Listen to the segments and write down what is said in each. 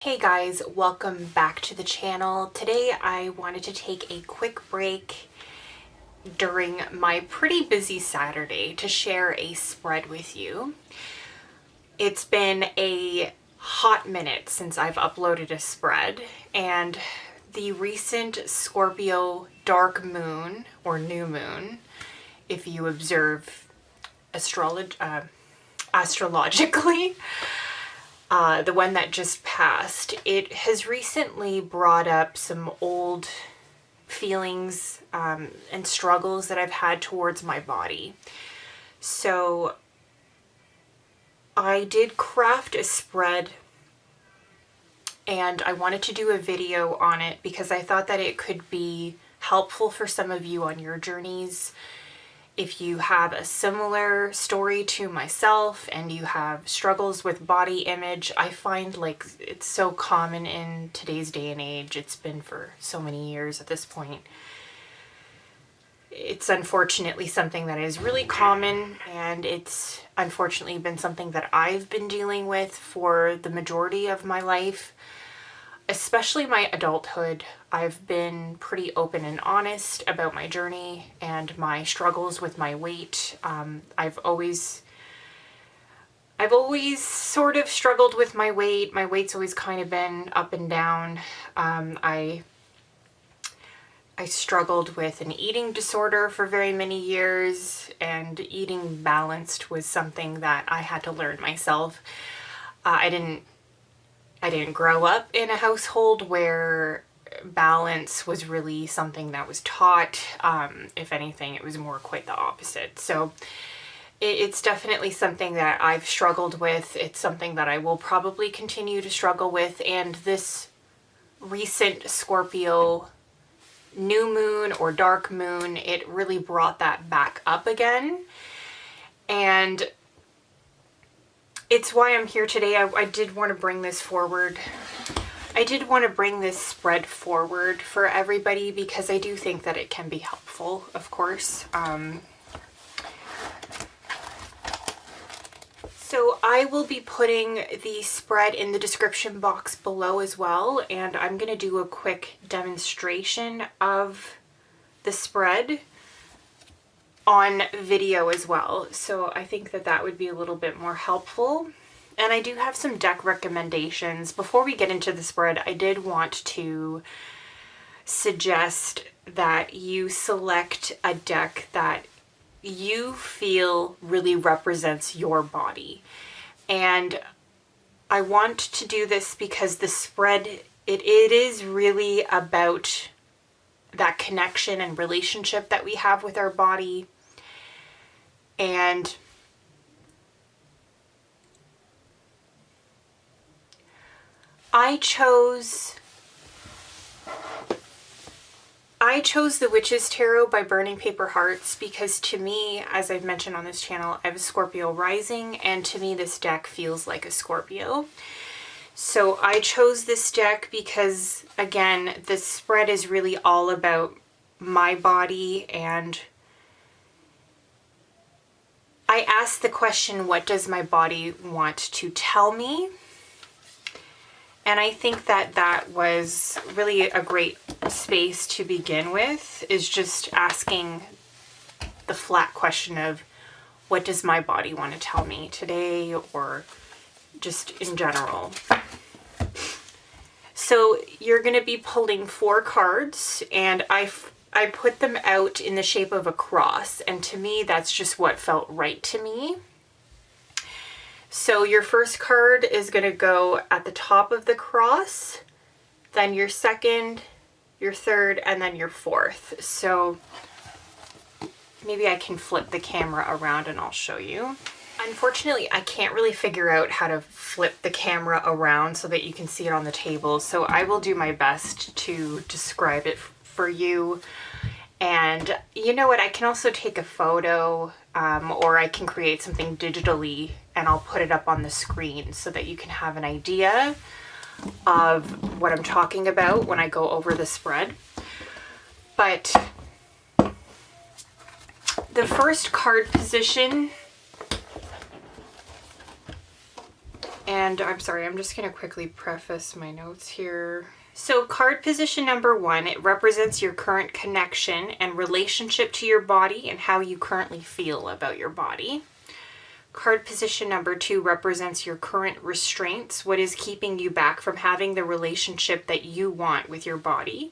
Hey guys, welcome back to the channel. Today I wanted to take a quick break during my pretty busy Saturday to share a spread with you. It's been a hot minute since I've uploaded a spread, and the recent Scorpio dark moon or new moon, if you observe astrologically, the one that just passed, it has recently brought up some old feelings and struggles that I've had towards my body. So I did craft a spread and I wanted to do a video on it because I thought that it could be helpful for some of you on your journeys. If you have a similar story to myself and you have struggles with body image, I find like it's so common in today's day and age. It's been for so many years at this point. It's unfortunately something that is really common, and it's unfortunately been something that I've been dealing with for the majority of my life. Especially my adulthood, I've been pretty open and honest about my journey and my struggles with my weight. I've always sort of struggled with my weight. My weight's always kind of been up and down. I struggled with an eating disorder for very many years, and eating balanced was something that I had to learn myself. I didn't grow up in a household where balance was really something that was taught. If anything, it was more quite the opposite. So it's definitely something that I've struggled with. It's something that I will probably continue to struggle with. And this recent Scorpio new moon or dark moon, it really brought that back up again. And it's why I'm here today. I did want to bring this forward. I did want to bring this spread forward for everybody because I do think that it can be helpful, of course. So I will be putting the spread in the description box below as well, and I'm going to do a quick demonstration of the spread on video as well. So I think that that would be a little bit more helpful. And I do have some deck recommendations. Before we get into the spread, I did want to suggest that you select a deck that you feel really represents your body. And I want to do this because the spread, it is really about that connection and relationship that we have with our body. And I chose the Witch's Tarot by Burning Paper Hearts because to me, as I've mentioned on this channel, I have a Scorpio rising, and to me this deck feels like a Scorpio. So I chose this deck because, again, this spread is really all about my body, and I asked the question, what does my body want to tell me? And I think that that was really a great space to begin with, is just asking the flat question of, what does my body want to tell me today, or just in general? So you're going to be pulling 4 cards, and I put them out in the shape of a cross, and to me that's just what felt right to me. So your first card is going to go at the top of the cross, then your second, your third, and then your fourth. So maybe I can flip the camera around and I'll show you. Unfortunately, I can't really figure out how to flip the camera around so that you can see it on the table. So I will do my best to describe it for you. And you know what, I can also take a photo or I can create something digitally and I'll put it up on the screen so that you can have an idea of what I'm talking about when I go over the spread. But the first card position And I'm sorry, I'm just going to quickly preface my notes here. So card position number 1, it represents your current connection and relationship to your body and how you currently feel about your body. Card position number 2 represents your current restraints, what is keeping you back from having the relationship that you want with your body.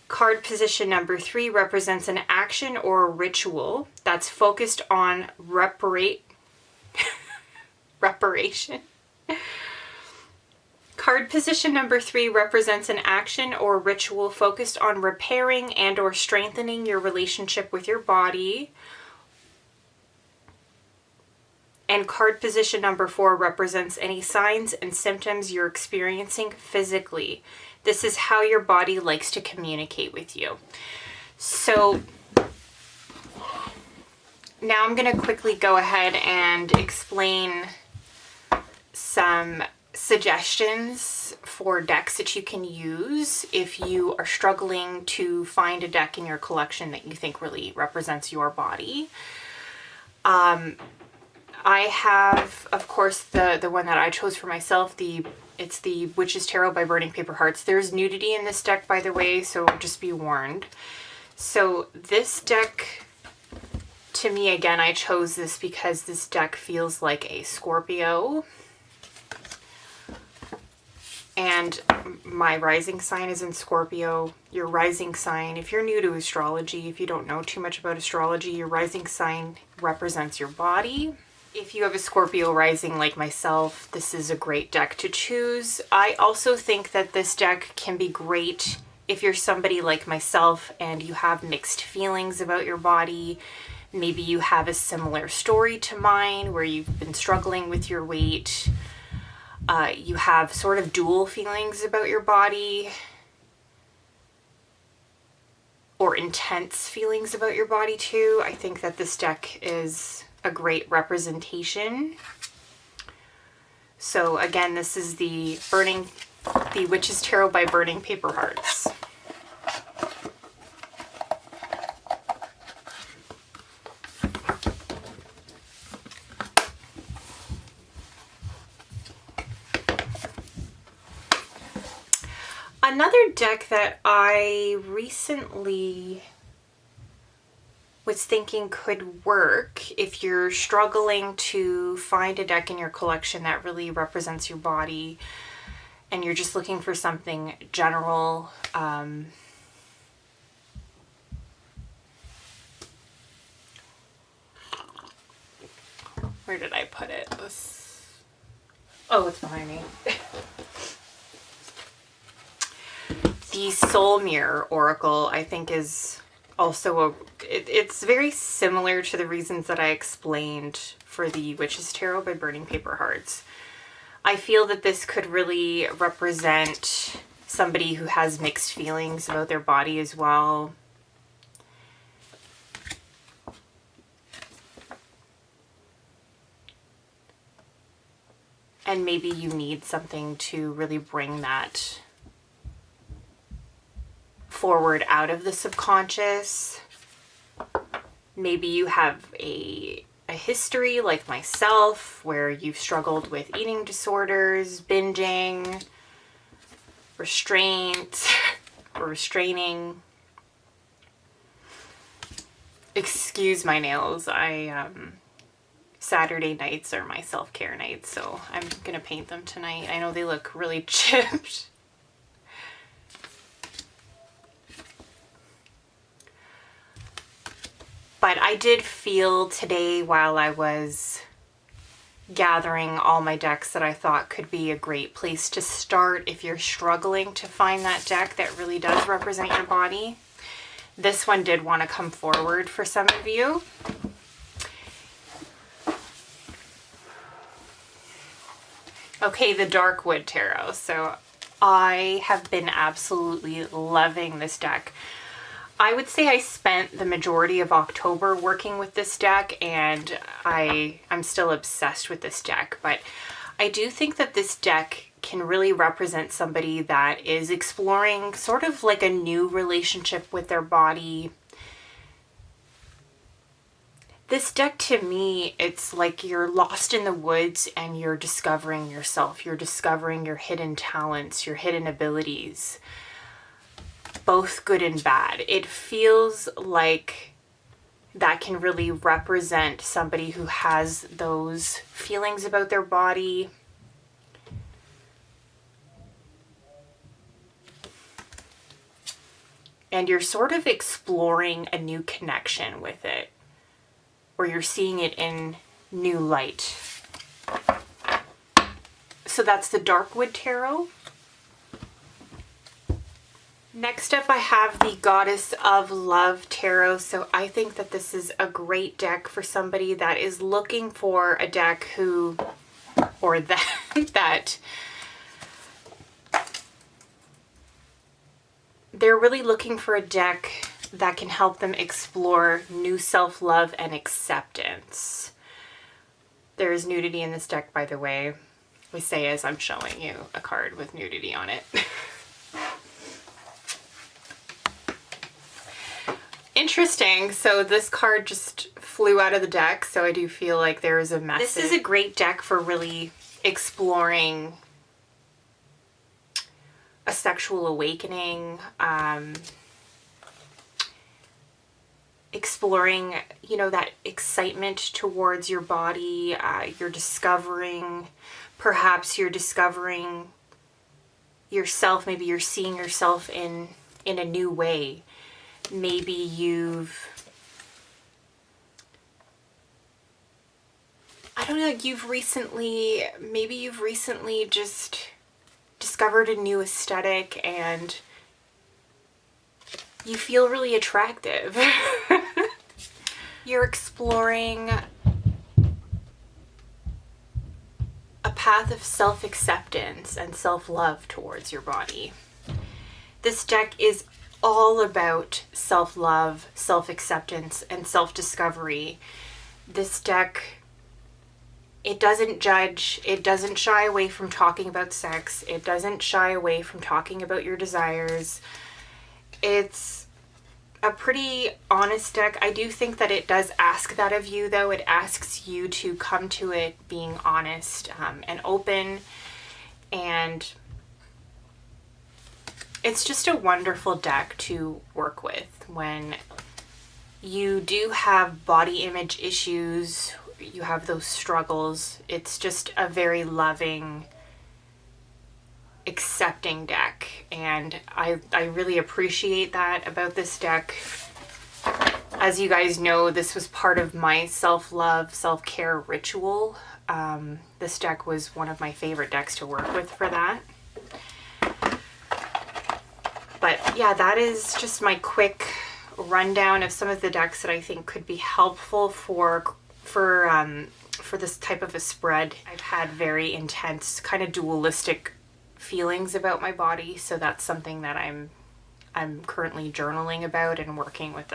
Card position number 3 represents an action or a ritual that's focused on reparation. Card position number 3 represents an action or ritual focused on repairing and or strengthening your relationship with your body. And card position number 4 represents any signs and symptoms you're experiencing physically. This is how your body likes to communicate with you. So now I'm going to quickly go ahead and explain some suggestions for decks that you can use if you are struggling to find a deck in your collection that you think really represents your body. I have, of course, the one that I chose for myself, it's the Witch's Tarot by Burning Paper Hearts. There's nudity in this deck, by the way, so just be warned. So this deck, to me, again, I chose this because this deck feels like a Scorpio. And my rising sign is in Scorpio. Your rising sign, if you're new to astrology, if you don't know too much about astrology, your rising sign represents your body. If you have a Scorpio rising like myself, this is a great deck to choose. I also think that this deck can be great if you're somebody like myself and you have mixed feelings about your body. Maybe you have a similar story to mine where you've been struggling with your weight. You have sort of dual feelings about your body or intense feelings about your body too. I think that this deck is a great representation. So again, this is the Witch's Tarot by Burning Paper Hearts. Another deck that I recently was thinking could work if you're struggling to find a deck in your collection that really represents your body and you're just looking for something general. Where did I put it? Oh, it's behind me. The Soul Mirror Oracle, I think, is also it's very similar to the reasons that I explained for the Witch's Tarot by Burning Paper Hearts. I feel that this could really represent somebody who has mixed feelings about their body as well. And maybe you need something to really bring that forward out of the subconscious. Maybe you have a history like myself where you've struggled with eating disorders, binging, restraint, or restraining. Excuse my nails. Saturday nights are my self-care nights, so I'm gonna paint them tonight. I know they look really chipped. But I did feel today while I was gathering all my decks that I thought could be a great place to start if you're struggling to find that deck that really does represent your body. This one did want to come forward for some of you. Okay, the Darkwood Tarot. So I have been absolutely loving this deck. I would say I spent the majority of October working with this deck, and I'm still obsessed with this deck, but I do think that this deck can really represent somebody that is exploring sort of like a new relationship with their body. This deck, to me, it's like you're lost in the woods and you're discovering yourself. You're discovering your hidden talents, your hidden abilities, both good and bad. It feels like that can really represent somebody who has those feelings about their body. And you're sort of exploring a new connection with it, or you're seeing it in new light. So that's the Darkwood Tarot. Next up, I have the Goddess of Love Tarot. So I think that this is a great deck for somebody that is looking for a deck who, or that they're really looking for a deck that can help them explore new self-love and acceptance. There is nudity in this deck, by the way. I say as I'm showing you a card with nudity on it. Interesting. So this card just flew out of the deck, so I do feel like there is a message. This is a great deck for really exploring a sexual awakening, exploring, you know, that excitement towards your body. You're discovering, perhaps you're discovering yourself. Maybe you're seeing yourself in a new way. Maybe you've, I don't know, maybe you've recently just discovered a new aesthetic and you feel really attractive. You're exploring a path of self-acceptance and self-love towards your body. This deck is all about self-love, self-acceptance, and self-discovery. This deck, it doesn't judge, it doesn't shy away from talking about sex, it doesn't shy away from talking about your desires. It's a pretty honest deck. I do think that it does ask that of you, though. It asks you to come to it being honest and open, and it's just a wonderful deck to work with when you do have body image issues, you have those struggles. It's just a very loving, accepting deck, and I really appreciate that about this deck. As you guys know, this was part of my self-love, self-care ritual. This deck was one of my favorite decks to work with for that. But yeah, that is just my quick rundown of some of the decks that I think could be helpful for this type of a spread. I've had very intense, kind of dualistic feelings about my body, so that's something that I'm currently journaling about and working with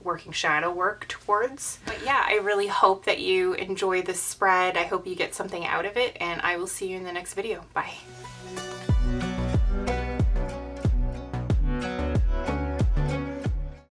working shadow work towards. But yeah, I really hope that you enjoy this spread. I hope you get something out of it, and I will see you in the next video. Bye.